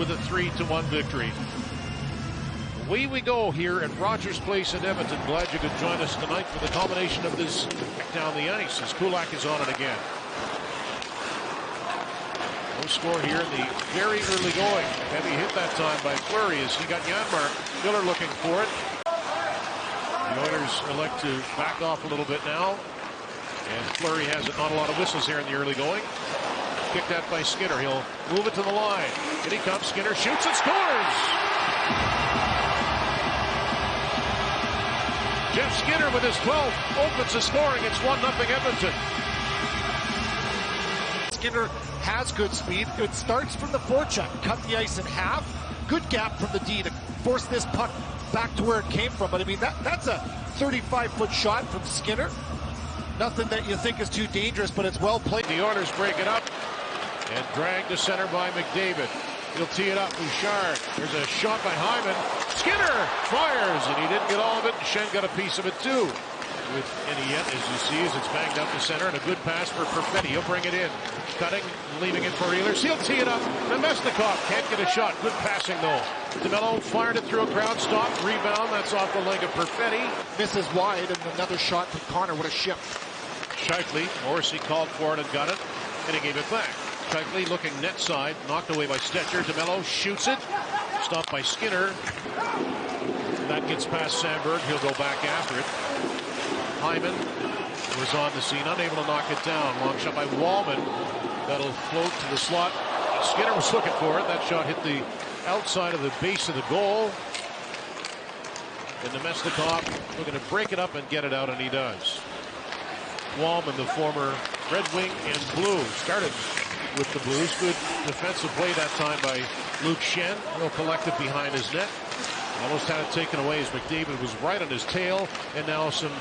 with a 3-1 victory. Away we go here at Rogers Place in Edmonton. Glad you could join us tonight for the culmination of this down the ice as Kulak is on it again. No score here in the very early going. Heavy hit that time by Fleury as he got Janmark. Miller looking for it. The Oilers elect to back off a little bit now. And Fleury has it. Not a lot of whistles here in the early going. Kicked out by Skinner. He'll move it to the line. In he comes. Skinner shoots and scores! Jeff Skinner with his 12th opens the scoring. It's 1-0 Edmonton. Skinner has good speed. It starts from the forecheck. Cut the ice in half. Good gap from the D to force this puck back to where it came from. But I mean, that's a 35-foot shot from Skinner. Nothing that you think is too dangerous, but it's well played. The Oilers break it up and drag to center by McDavid. He'll tee it up. Bouchard. There's a shot by Hyman. Skinner fires, and he didn't get all of it. Shen got a piece of it too. With Yet, as you see, as it's banged up to center, and a good pass for Perfetti. He'll bring it in. Cutting, leaving it for Ehlers. He'll tee it up. Nemesnikov can't get a shot. Good passing, though. DeMello fired it through a crowd stop. Rebound. That's off the leg of Perfetti. Misses wide, and another shot from Connor would have shipped. Shifley. Morrissey called for it and got it, and he gave it back. Shifley looking net side. Knocked away by Stetcher. DeMello shoots it. Stopped by Skinner. That gets past Sandberg. He'll go back after it. Hyman was on the scene, unable to knock it down. Long shot by Wallman. That'll float to the slot. Skinner was looking for it. That shot hit the outside of the base of the goal. And Nemesnikov looking to break it up and get it out, and he does. Wallman, the former Red Wing and Blue, started with the Blues. Good defensive play that time by Luke Shen. He'll collect it behind his net. Almost had it taken away as McDavid was right on his tail. And now some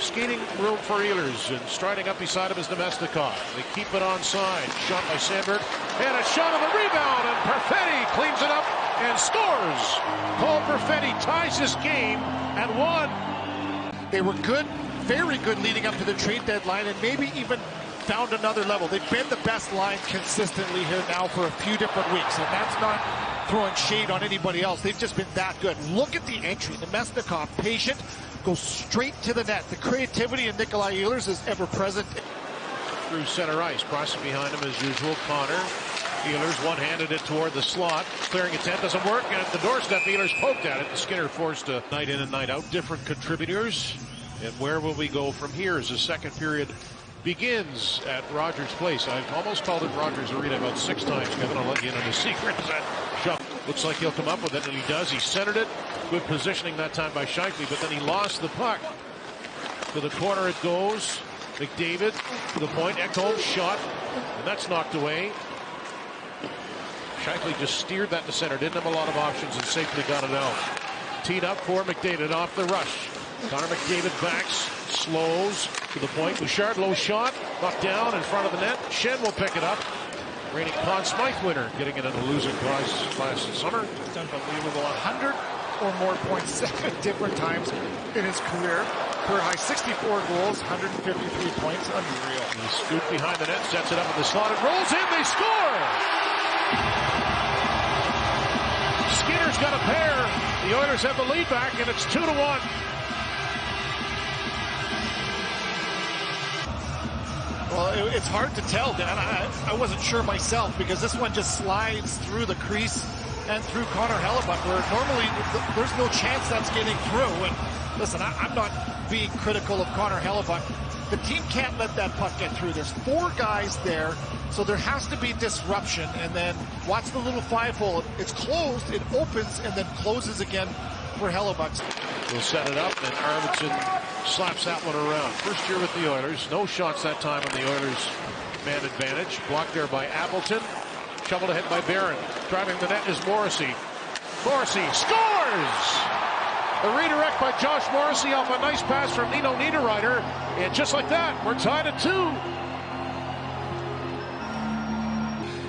skating room for Ehlers, and striding up beside him is Nemesnikov. They keep it onside. Shot by Sandberg. And a shot on the rebound, and Perfetti cleans it up and scores. Paul Perfetti ties this game at 1. They were good, very good leading up to the trade deadline, and maybe even found another level. They've been the best line consistently here now for a few different weeks, and that's not throwing shade on anybody else. They've just been that good. Look at the entry. Nemesnikov, patient, goes straight to the net. The creativity in Nikolai Ehlers is ever present. Through center ice, crossing behind him as usual, Connor. Ehlers one-handed it toward the slot. Clearing attempt doesn't work, and at the doorstep, Ehlers poked at it. Skinner forced to night in and night out. Different contributors. And where will we go from here as the second period begins at Rogers Place? I've almost called it Rogers Arena about 6 times, Kevin. I'll let you in on the secret. That shot looks like he'll come up with it, and he does. He centered it. Good positioning that time by Shifley, but then he lost the puck. To the corner it goes. McDavid to the point. Ekholm shot, and that's knocked away. Shifley just steered that to center. Didn't have a lot of options and safely got it out. Teed up for McDavid off the rush. Connor McDavid backs, slows to the point. Bouchard, low shot, knocked down in front of the net. Shen will pick it up. Reigning Conn Smythe winner, getting it in a losing prize last summer. It's unbelievable. 100 or more points 7 different times in his career. Career high 64 goals, 153 points. Unreal. He scooped behind the net, sets it up in the slot, and rolls in. They score! Skinner's got a pair. The Oilers have the lead back, and it's 2-1. Well, it's hard to tell, Dan. I wasn't sure myself, because this one just slides through the crease and through Connor Hellebuyck, where normally there's no chance that's getting through. And listen, I'm not being critical of Connor Hellebuyck. The team can't let that puck get through. There's 4 guys there, so there has to be disruption. And then watch the little 5-hole. It's closed, it opens, and then closes again for Hellebuyck. We'll set it up, and Arvidsson slaps that one around. First year with the Oilers. No shots that time on the Oilers' man advantage. Blocked there by Appleton. Shoveled ahead by Barron. Driving the net is Morrissey. Morrissey scores! A redirect by Josh Morrissey off a nice pass from Nino Niederreiter. And just like that, we're tied at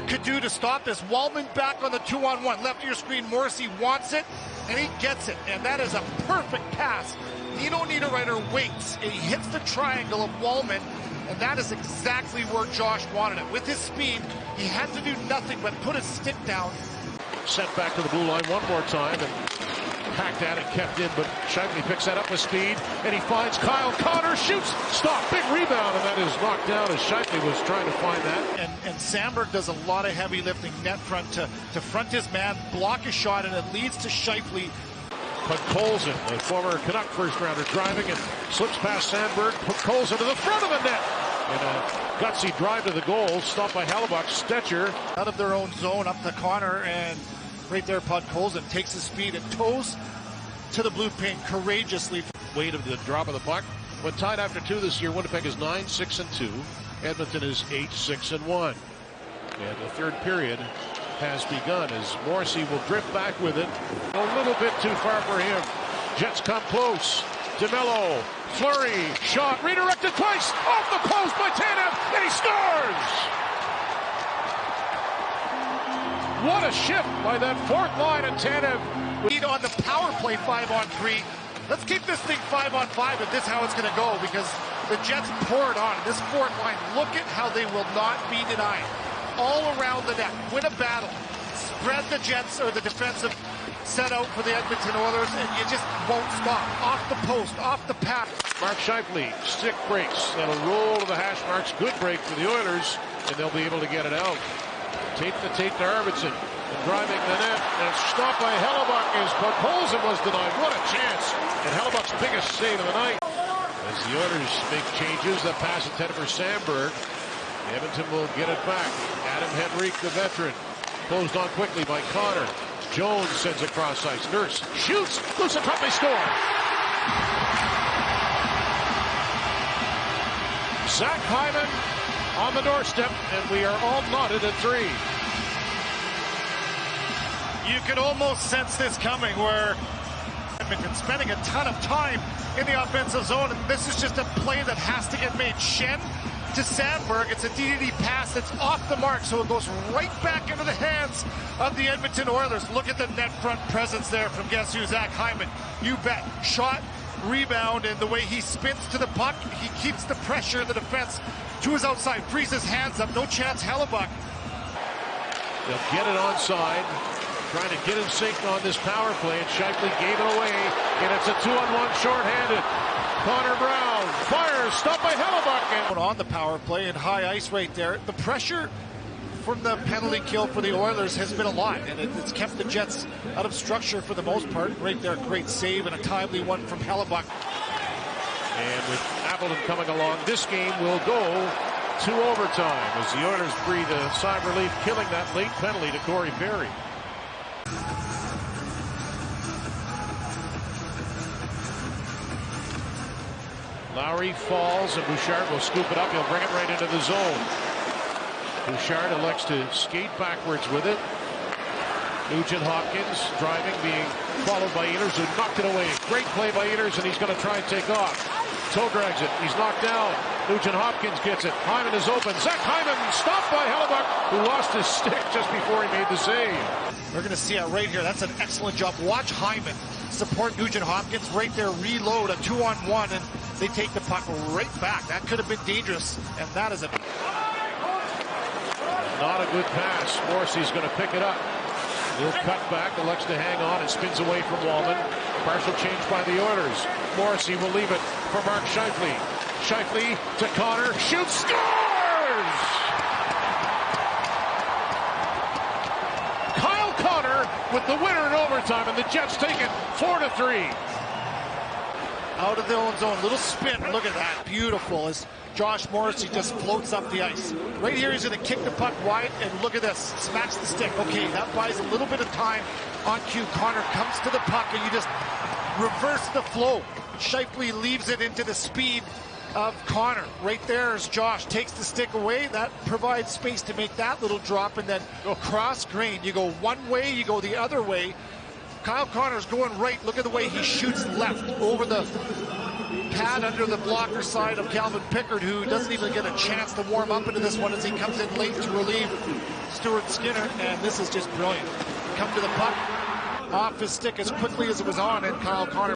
2. Could do to stop this. Wallman back on the 2-on-1. Left of your screen. Morrissey wants it, and he gets it. And that is a perfect pass. Nino Niederreiter waits, and he hits the triangle of Wallman, and that is exactly where Josh wanted it. With his speed, he had to do nothing but put his stick down. Sent back to the blue line one more time and hacked at it, kept in, but Scheifele picks that up with speed, and he finds Kyle Connor, shoots, stop, big rebound, and that is knocked down as Scheifele was trying to find that. And Sandberg does a lot of heavy lifting net front to front his man, block a shot, and it leads to Scheifele. Colson, the former Canuck first-rounder, driving and slips past Sandberg, put Colson to the front of the net. And a gutsy drive to the goal, stopped by Hellebuyck. Stetcher out of their own zone, up to Connor, and right there, Colson takes his speed and toes to the blue paint courageously. Weight of the drop of the puck. When tied after 2 this year, Winnipeg is 9-6-2. Edmonton is 8-6-1. And the third period has begun as Morrissey will drift back with it. A little bit too far for him. Jets come close. DeMello, flurry, shot, redirected twice, off the post by Tanev, and he scores! What a shift by that fourth line and Tanev. Lead on the power play 5-on-3. Let's keep this thing 5-on-5 if this is how it's going to go, because the Jets pour it on. This fourth line, look at how they will not be denied. All around the net, win a battle, spread the Jets or the defensive set out for the Edmonton Oilers, and you just won't stop. Off the post, off the pass. Mark Scheifele, stick breaks. That'll roll to the hash marks. Good break for the Oilers, and they'll be able to get it out. Tape to Arvidsson, and driving the net, and it's stopped by Hellebuyck as Colson was denied. What a chance! And Hellebuck's biggest save of the night. As the Oilers make changes, that pass intended for Sandberg. Edmonton will get it back. Adam Henrique, the veteran, closed on quickly by Connor. Jones sends it cross ice. Nurse shoots. Loose and they score. Zach Hyman on the doorstep, and we are all knotted at 3. You could almost sense this coming, where Edmonton spending a ton of time in the offensive zone, and this is just a play that has to get made. Schenn to Sandberg. It's a DDD pass that's off the mark, so it goes right back into the hands of the Edmonton Oilers. Look at the net front presence there from guess who, Zach Hyman. You bet. Shot, rebound, and the way he spins to the puck, he keeps the pressure of the defense to his outside, frees his hands up. No chance, Hellebuyck. They'll get it onside, trying to get him synced on this power play, and Scheifele gave it away, and it's a 2-on-1 shorthanded. Connor Brown fires, stopped by Hellebuyck. On the power play and high ice right there. The pressure from the penalty kill for the Oilers has been a lot, and it's kept the Jets out of structure for the most part. Right there, great save and a timely one from Hellebuyck. And with Appleton coming along, this game will go to overtime as the Oilers breathe a sigh of relief, killing that late penalty to Corey Perry. Lowry falls, and Bouchard will scoop it up. He'll bring it right into the zone. Bouchard elects to skate backwards with it. Nugent Hopkins driving, being followed by Ehlers, who knocked it away. Great play by Ehlers, and he's going to try and take off. Toe drags it. He's knocked down. Nugent Hopkins gets it. Hyman is open. Zach Hyman stopped by Hellebuyck, who lost his stick just before he made the save. We're going to see it right here. That's an excellent job. Watch Hyman support Nugent Hopkins right there, reload a 2-on-1, and they take the puck right back. That could have been dangerous, and that is a... Not a good pass. Morrissey's going to pick it up. He'll cut back, elects to hang on, and spins away from Wallman. Partial change by the Oilers. Morrissey will leave it for Mark Scheifele. Scheifele to Connor, shoots, scores! Kyle Connor with the winner in overtime, and the Jets take it 4-3. Out of their own zone, little spin. Look at that, beautiful. As Josh Morrissey just floats up the ice. Right here, he's going to kick the puck wide, and look at this, smacks the stick. Okay, that buys a little bit of time on cue. Connor comes to the puck, and you just reverse the flow. Scheifele leaves it into the speed of Connor. Right there as Josh takes the stick away. That provides space to make that little drop, and then cross grain. You go one way, you go the other way. Kyle Connor's going right. Look at the way he shoots left over the pad under the blocker side of Calvin Pickard, who doesn't even get a chance to warm up into this one as he comes in late to relieve Stuart Skinner, and this is just brilliant. Come to the puck, off his stick as quickly as it was on, and Kyle Connor